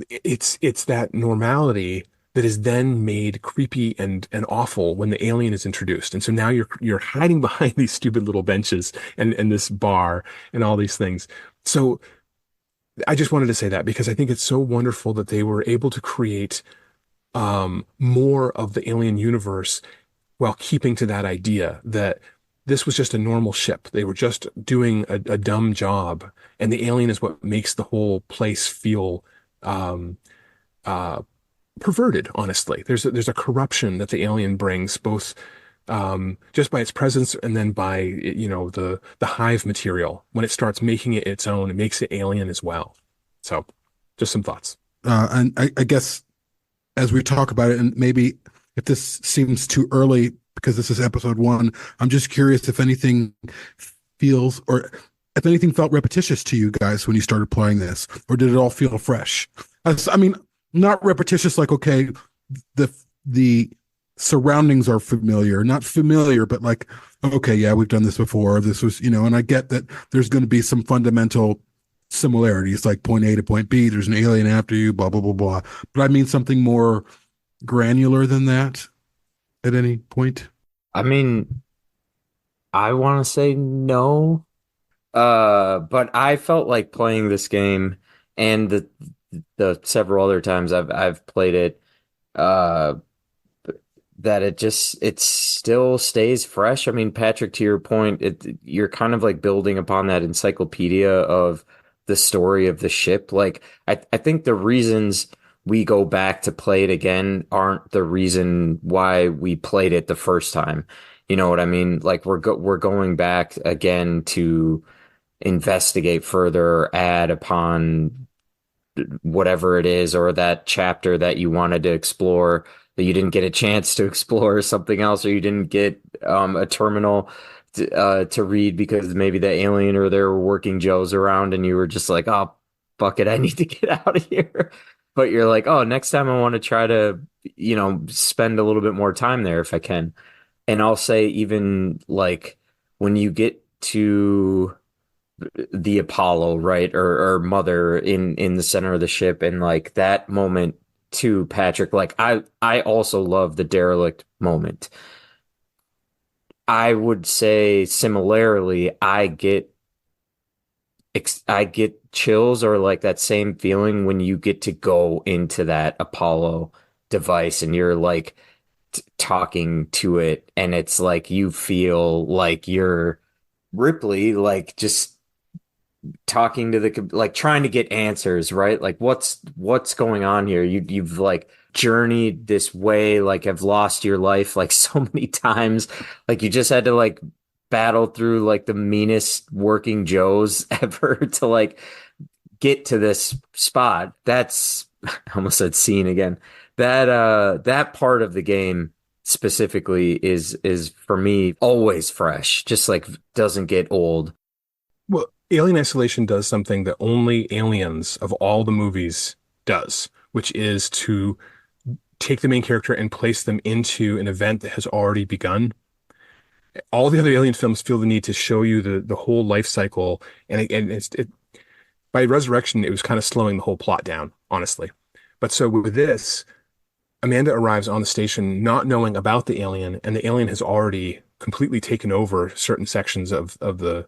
it's that normality that is then made creepy and awful when the alien is introduced. And so now you're hiding behind these stupid little benches and this bar and all these things. So I just wanted to say that because I think it's so wonderful that they were able to create more of the alien universe while keeping to that idea that this was just a normal ship. They were just doing a dumb job, and the alien is what makes the whole place feel perverted, honestly. There's a corruption that the alien brings, both just by its presence and then by the hive material. When it starts making it its own, it makes it alien as well. So just some thoughts. And I guess as we talk about it, and maybe if this seems too early because this is episode 1, I'm just curious if anything feels, or if anything felt repetitious to you guys when you started playing this, or did it all feel fresh? I mean, not repetitious, like, okay, the surroundings are familiar, not familiar, but like, okay, yeah, we've done this before. This was, and I get that there's going to be some fundamental similarities, like point A to point B, there's an alien after you, blah, blah, blah, blah. But I mean something more granular than that at any point. I mean, I want to say no, but I felt like playing this game and the several other times I've played it, that it still stays fresh. I mean, Patrick, to your point, you're kind of like building upon that encyclopedia of the story of the ship. Like, I think the reasons we go back to play it again aren't the reason why we played it the first time. You know what I mean? Like we're going back again to investigate further or add upon whatever it is, or that chapter that you wanted to explore that you didn't get a chance to explore, or something else, or you didn't get a terminal to read because maybe the alien or there were working Joes around and you were just like, oh, fuck it, I need to get out of here. But you're like, oh, next time I want to try to, spend a little bit more time there if I can. And I'll say even like when you get to the Apollo, right, or Mother in the center of the ship, and like that moment too, Patrick, like I also love the derelict moment. I would say similarly, I get chills or like that same feeling when you get to go into that Apollo device and you're like talking to it, and it's like you feel like you're Ripley, like just talking to like trying to get answers, right? Like what's going on here? You've like journeyed this way, like have lost your life like so many times, like you just had to like battle through like the meanest working Joes ever to like get to this spot. That's I almost said scene again. That part of the game specifically is for me always fresh, just like doesn't get old. Well, Alien Isolation does something that only Aliens of all the movies does, which is to take the main character and place them into an event that has already begun. All the other Alien films feel the need to show you the whole life cycle, and by Resurrection, it was kind of slowing the whole plot down, honestly. But so with this, Amanda arrives on the station not knowing about the alien, and the alien has already completely taken over certain sections of the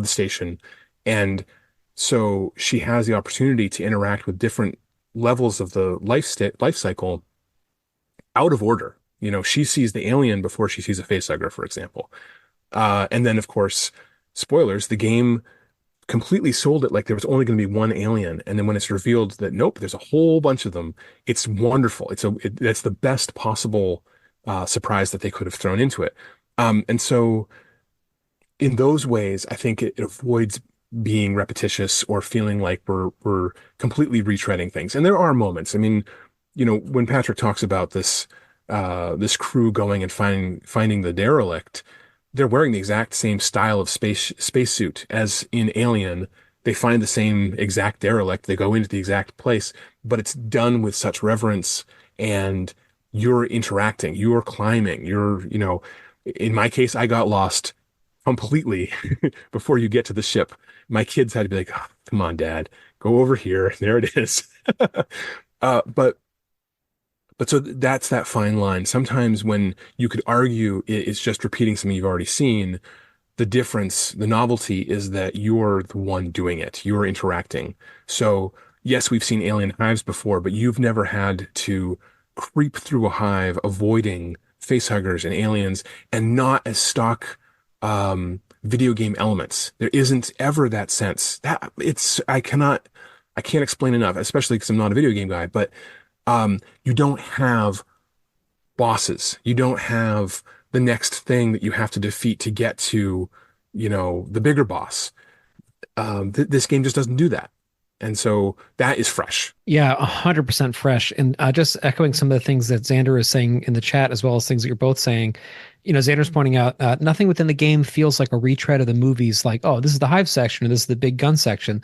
station, and so she has the opportunity to interact with different levels of the life cycle out of order. She sees the alien before she sees a facehugger, for example. And then, of course, spoilers, the game completely sold it like there was only going to be one alien. And then when it's revealed that, nope, there's a whole bunch of them, it's wonderful. That's the best possible surprise that they could have thrown into it. And so in those ways, I think it avoids being repetitious or feeling like we're completely retreading things. And there are moments. I mean, when Patrick talks about this crew going and finding the derelict, they're wearing the exact same style of spacesuit as in Alien. They find the same exact derelict. They go into the exact place, but it's done with such reverence, and you're interacting, you're climbing, in my case, I got lost completely before you get to the ship. My kids had to be like, oh, come on, Dad, go over here. There it is. But so that's that fine line. Sometimes when you could argue it's just repeating something you've already seen, the difference, the novelty is that you're the one doing it. You're interacting. So yes, we've seen alien hives before, but you've never had to creep through a hive avoiding facehuggers and aliens and not as stock video game elements. There isn't ever that sense. I can't explain enough, especially because I'm not a video game guy, but you don't have bosses. You don't have the next thing that you have to defeat to get to, the bigger boss. This game just doesn't do that. And so that is fresh. Yeah, 100% fresh. And just echoing some of the things that Xander is saying in the chat, as well as things that you're both saying, Xander's pointing out, nothing within the game feels like a retread of the movies, like, oh, this is the hive section, or this is the big gun section.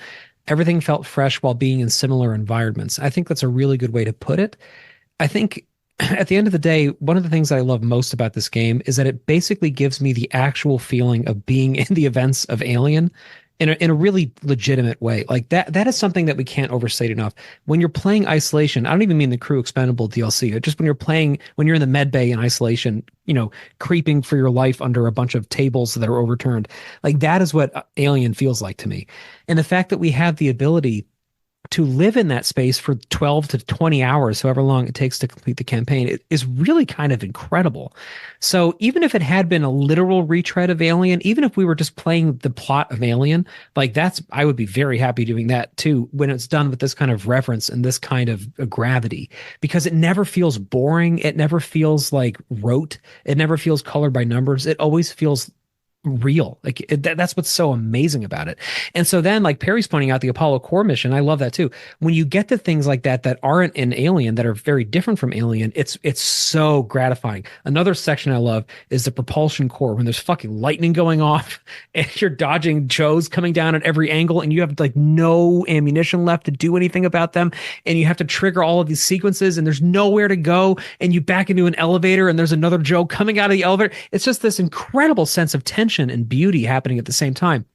Everything felt fresh while being in similar environments. I think that's a really good way to put it. I think at the end of the day, one of the things that I love most about this game is that it basically gives me the actual feeling of being in the events of Alien in a really legitimate way. Like that is something that we can't overstate enough. When you're playing Isolation, I don't even mean the Crew Expendable DLC, just when you're in the med bay in Isolation, creeping for your life under a bunch of tables that are overturned. Like that is what Alien feels like to me. And the fact that we have the ability to live in that space for 12 to 20 hours, however long it takes to complete the campaign, is really kind of incredible. So even if it had been a literal retread of Alien, even if we were just playing the plot of Alien, like I would be very happy doing that too, when it's done with this kind of reverence and this kind of gravity, because it never feels boring. It never feels like rote. It never feels colored by numbers. It always feels real. Like that's what's so amazing about it. And so then, like Perry's pointing out, the Apollo core mission, I love that too. When you get to things like that aren't in Alien, that are very different from Alien, it's so gratifying. Another section I love is the propulsion core, when there's fucking lightning going off and you're dodging Joes coming down at every angle, and you have like no ammunition left to do anything about them, and you have to trigger all of these sequences, and there's nowhere to go, and you back into an elevator and there's another Joe coming out of the elevator. It's just this incredible sense of tension and beauty happening at the same time.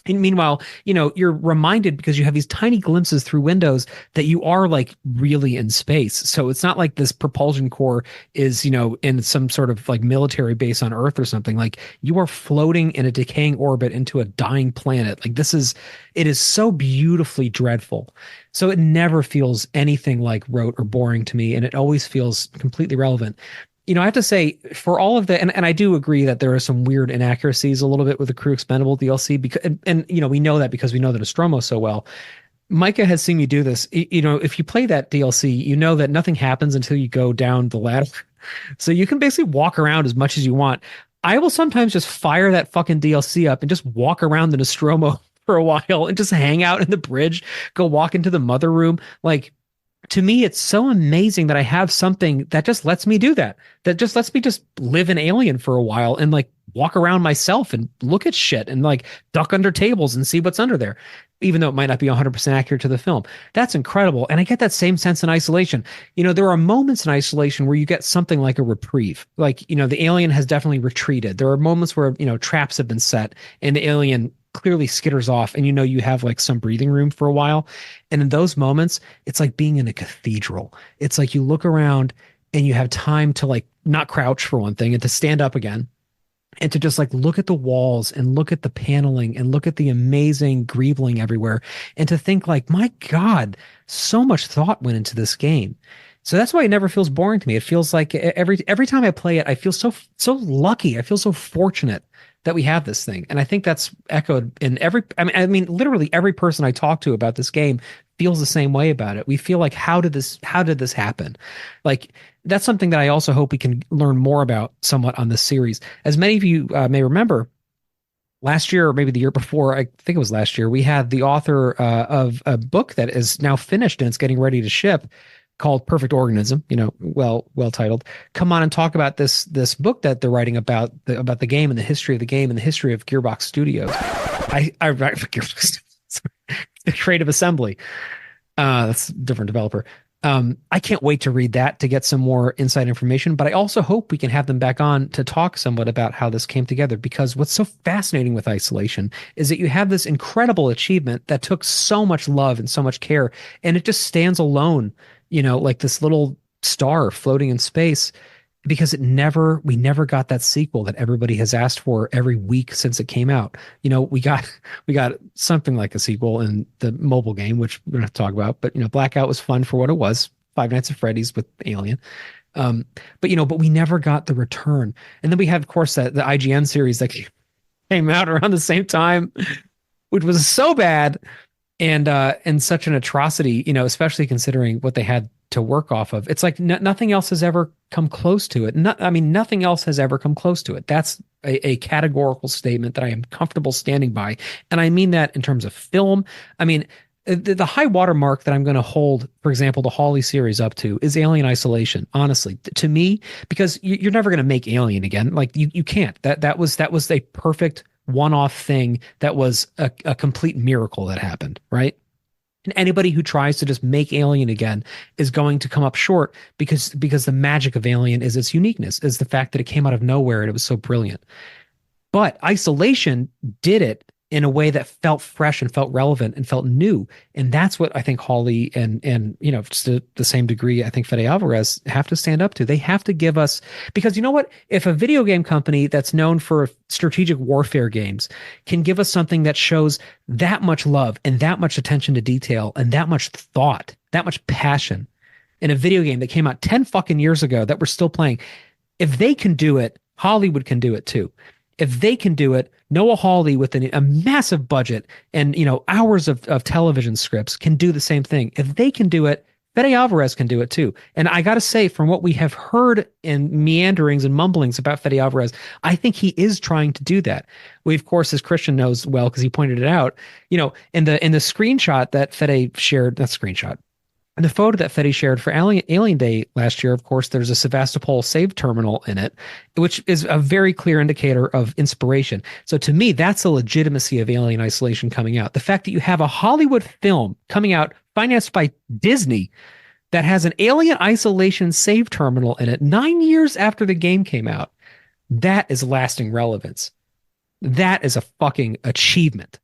And meanwhile, you're reminded, because you have these tiny glimpses through windows, that you are like really in space. So it's not like this propulsion core is, in some sort of like military base on Earth or something. Like, you are floating in a decaying orbit into a dying planet. Like, it is so beautifully dreadful. So it never feels anything like rote or boring to me. And it always feels completely relevant. I have to say, for all of the, and I do agree that there are some weird inaccuracies a little bit with the Crew Expendable DLC, because, and we know that because we know the Nostromo so well. Micah has seen me do this. If you play that DLC, you know that nothing happens until you go down the ladder. So you can basically walk around as much as you want. I will sometimes just fire that fucking DLC up and just walk around the Nostromo for a while and just hang out in the bridge, go walk into the mother room. Like, to me, it's so amazing that I have something that just lets me do that. That just lets me just live in Alien for a while and like walk around myself and look at shit and like duck under tables and see what's under there, even though it might not be 100% accurate to the film. That's incredible. And I get that same sense in Isolation. There are moments in Isolation where you get something like a reprieve. Like, the alien has definitely retreated. There are moments where, traps have been set and the alien clearly skitters off, and you have like some breathing room for a while. And in those moments, it's like being in a cathedral. It's like you look around and you have time to like not crouch, for one thing, and to stand up again, and to just like look at the walls and look at the paneling and look at the amazing greebling everywhere, and to think like, my God, so much thought went into this game. So that's why it never feels boring to me. It feels like every time I play it, I feel so lucky. I feel so fortunate that we have this thing. And I think that's echoed in literally every person I talk to about this game feels the same way about it. We feel like, how did this happen? Like, that's something that I also hope we can learn more about somewhat on this series. As many of you may remember, last year, or maybe the year before, I think it was last year, we had the author of a book that is now finished and it's getting ready to ship, called Perfect Organism, well titled, come on and talk about this book that they're writing about the game and the history of the game and the history of Gearbox Studios. I Gearbox, the Creative Assembly. That's a different developer. I can't wait to read that to get some more inside information, but I also hope we can have them back on to talk somewhat about how this came together, because what's so fascinating with Isolation is that you have this incredible achievement that took so much love and so much care, and it just stands alone, like this little star floating in space, because we never got that sequel that everybody has asked for every week since it came out. We got something like a sequel in the mobile game, which we're going to talk about, but Blackout was fun for what it was, Five Nights at Freddy's with Alien. But we never got the return. And then we have, of course, the IGN series that came out around the same time, which was so bad and such an atrocity, especially considering what they had to work off of. It's like nothing else has ever come close to it. Nothing else has ever come close to it. That's a categorical statement that I am comfortable standing by. And I mean that in terms of film. The high watermark that I'm going to hold, for example, the Hawley series up to is Alien Isolation, honestly, to me, because you're never going to make Alien again. Like, you can't. That was a perfect one-off thing. That was a complete miracle that happened, right? And anybody who tries to just make Alien again is going to come up short, because the magic of Alien is its uniqueness, is the fact that it came out of nowhere and it was so brilliant. But Isolation did it in a way that felt fresh and felt relevant and felt new. And that's what I think Hawley and just to the same degree, I think Fede Alvarez have to stand up to. They have to give us, because you know what? If a video game company that's known for strategic warfare games can give us something that shows that much love and that much attention to detail and that much thought, that much passion in a video game that came out 10 fucking years ago that we're still playing, if they can do it, Hollywood can do it too. If they can do it, Noah Hawley with a massive budget and hours of television scripts can do the same thing. If they can do it, Fede Alvarez can do it too. And I got to say, from what we have heard in meanderings and mumblings about Fede Alvarez, I think he is trying to do that. We, of course, as Christian knows well, because he pointed it out, in the screenshot that Fede shared, not screenshot, and the photo that Fede shared for Alien Day last year, of course, there's a Sevastopol save terminal in it, which is a very clear indicator of inspiration. So to me, that's a legitimacy of Alien Isolation coming out. The fact that you have a Hollywood film coming out financed by Disney that has an Alien Isolation save terminal in it 9 years after the game came out, that is lasting relevance. That is a fucking achievement.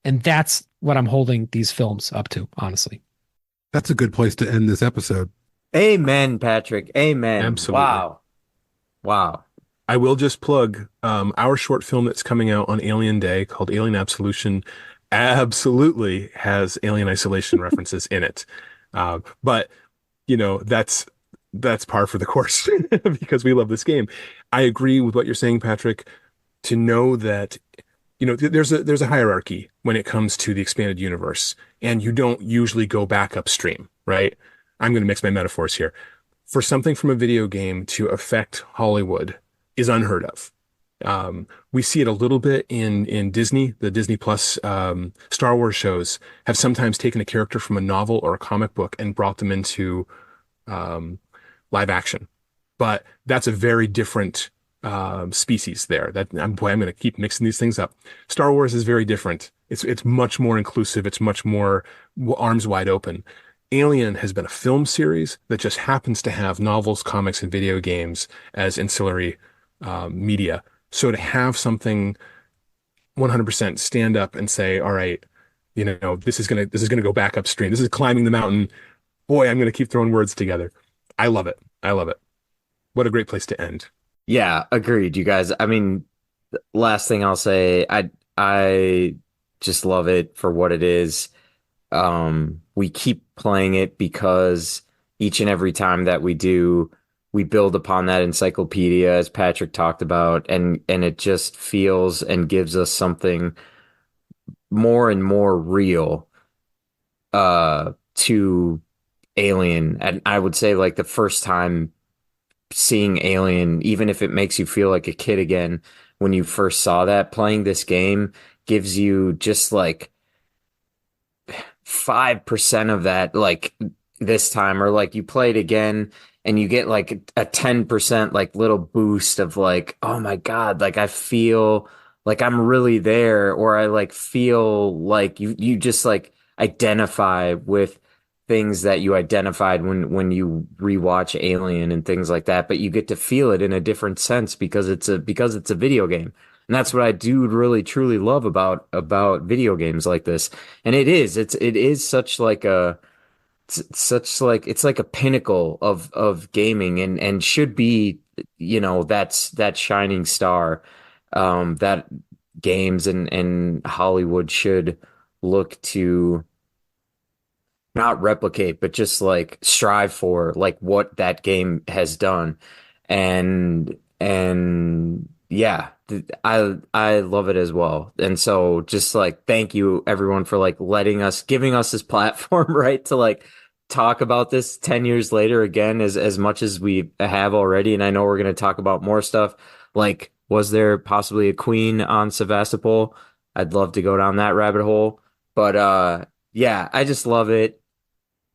And that's what I'm holding these films up to, honestly. That's a good place to end this episode. Amen, Patrick. Amen. Absolutely. Wow. I will just plug our short film that's coming out on Alien Day called Alien Absolution absolutely has Alien Isolation references in it. But, that's par for the course because we love this game. I agree with what you're saying, Patrick, to know that there's a hierarchy when it comes to the expanded universe, and you don't usually go back upstream, right? I'm going to mix my metaphors here. For something from a video game to affect Hollywood is unheard of. We see it a little bit in Disney. The Disney Plus Star Wars shows have sometimes taken a character from a novel or a comic book and brought them into live action. But that's a very different species there. I'm going to keep mixing these things up. Star Wars is very different. It's much more inclusive. It's much more arms wide open. Alien has been a film series that just happens to have novels, comics, and video games as ancillary media. So to have something 100% stand up and say, all right, this is gonna go back upstream. This is climbing the mountain. Boy, I'm gonna keep throwing words together. I love it. What a great place to end. Yeah, agreed, you guys. I mean, last thing I'll say, I just love it for what it is. We keep playing it because each and every time that we do, we build upon that encyclopedia, as Patrick talked about, and it just feels and gives us something more and more real to Alien. And I would say, like, the first time seeing Alien, even if it makes you feel like a kid again, when you first saw that, playing this game gives you just like 5% of that, like, this time, or like you play it again and you get like a 10% like little boost of like, oh my God, like I feel like I'm really there, or I like feel like you just like identify with things that you identified when you rewatch Alien and things like that, but you get to feel it in a different sense because it's a video game. And that's what I do really truly love about video games like this. And it is such like a it's like a pinnacle of gaming, and should be, that's that shining star that games and Hollywood should look to not replicate, but just like strive for, like what that game has done. And yeah, I love it as well. And so just like, thank you everyone for like giving us this platform, right, to like talk about this 10 years later again, as much as we have already. And I know we're going to talk about more stuff. Like, was there possibly a queen on Sevastopol? I'd love to go down that rabbit hole. But yeah, I just love it.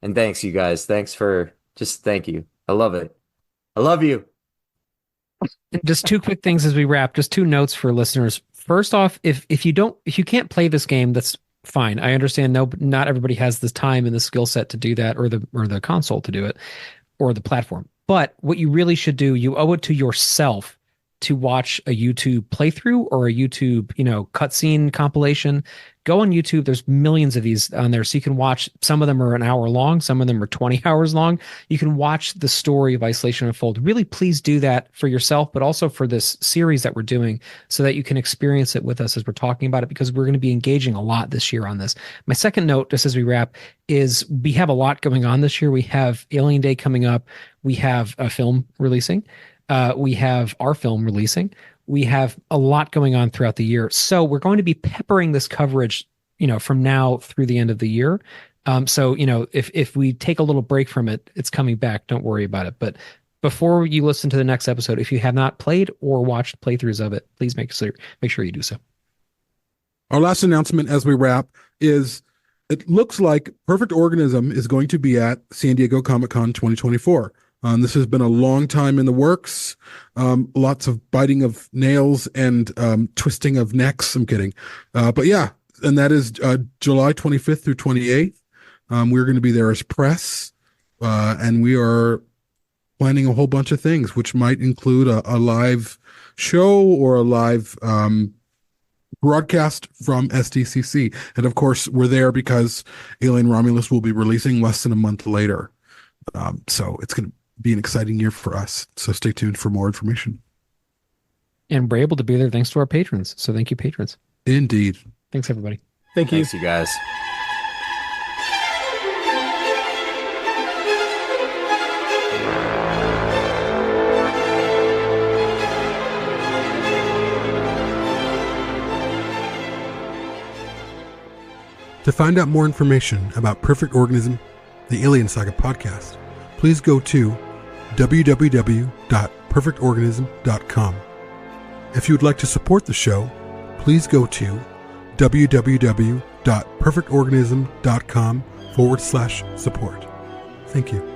And thanks, you guys. Thank you. I love it. I love you. Just two quick things as we wrap. Just two notes for listeners. First off, if you can't play this game, that's fine. I understand. No, not everybody has the time and the skill set to do that, or the console to do it, or the platform. But what you really should do, you owe it to yourself to watch a YouTube playthrough or a YouTube, cutscene compilation, go on YouTube. There's millions of these on there. So you can watch, some of them are an hour long. Some of them are 20 hours long. You can watch the story of Isolation unfold. Really, please do that for yourself, but also for this series that we're doing so that you can experience it with us as we're talking about it, because we're going to be engaging a lot this year on this. My second note, just as we wrap, is we have a lot going on this year. We have Alien Day coming up. We have a film releasing. We have our film releasing. We have a lot going on throughout the year. So we're going to be peppering this coverage, from now through the end of the year. So, if we take a little break from it, it's coming back. Don't worry about it. But before you listen to the next episode, if you have not played or watched playthroughs of it, please make sure you do so. Our last announcement as we wrap is, it looks like Perfect Organism is going to be at San Diego Comic-Con 2024. This has been a long time in the works. Lots of biting of nails and twisting of necks. I'm kidding. But yeah, and that is July 25th through 28th. We're going to be there as press. And we are planning a whole bunch of things, which might include a live show or a live broadcast from SDCC. And of course, we're there because Alien Romulus will be releasing less than a month later. So it's going to be an exciting year for us. So stay tuned for more information. And we're able to be there thanks to our patrons. So thank you, patrons. Indeed. Thanks, everybody. Thank you. Thanks, you guys. To find out more information about Perfect Organism, the Alien Saga podcast, please go to www.perfectorganism.com. If you would like to support the show, please go to www.perfectorganism.com/support. Thank you.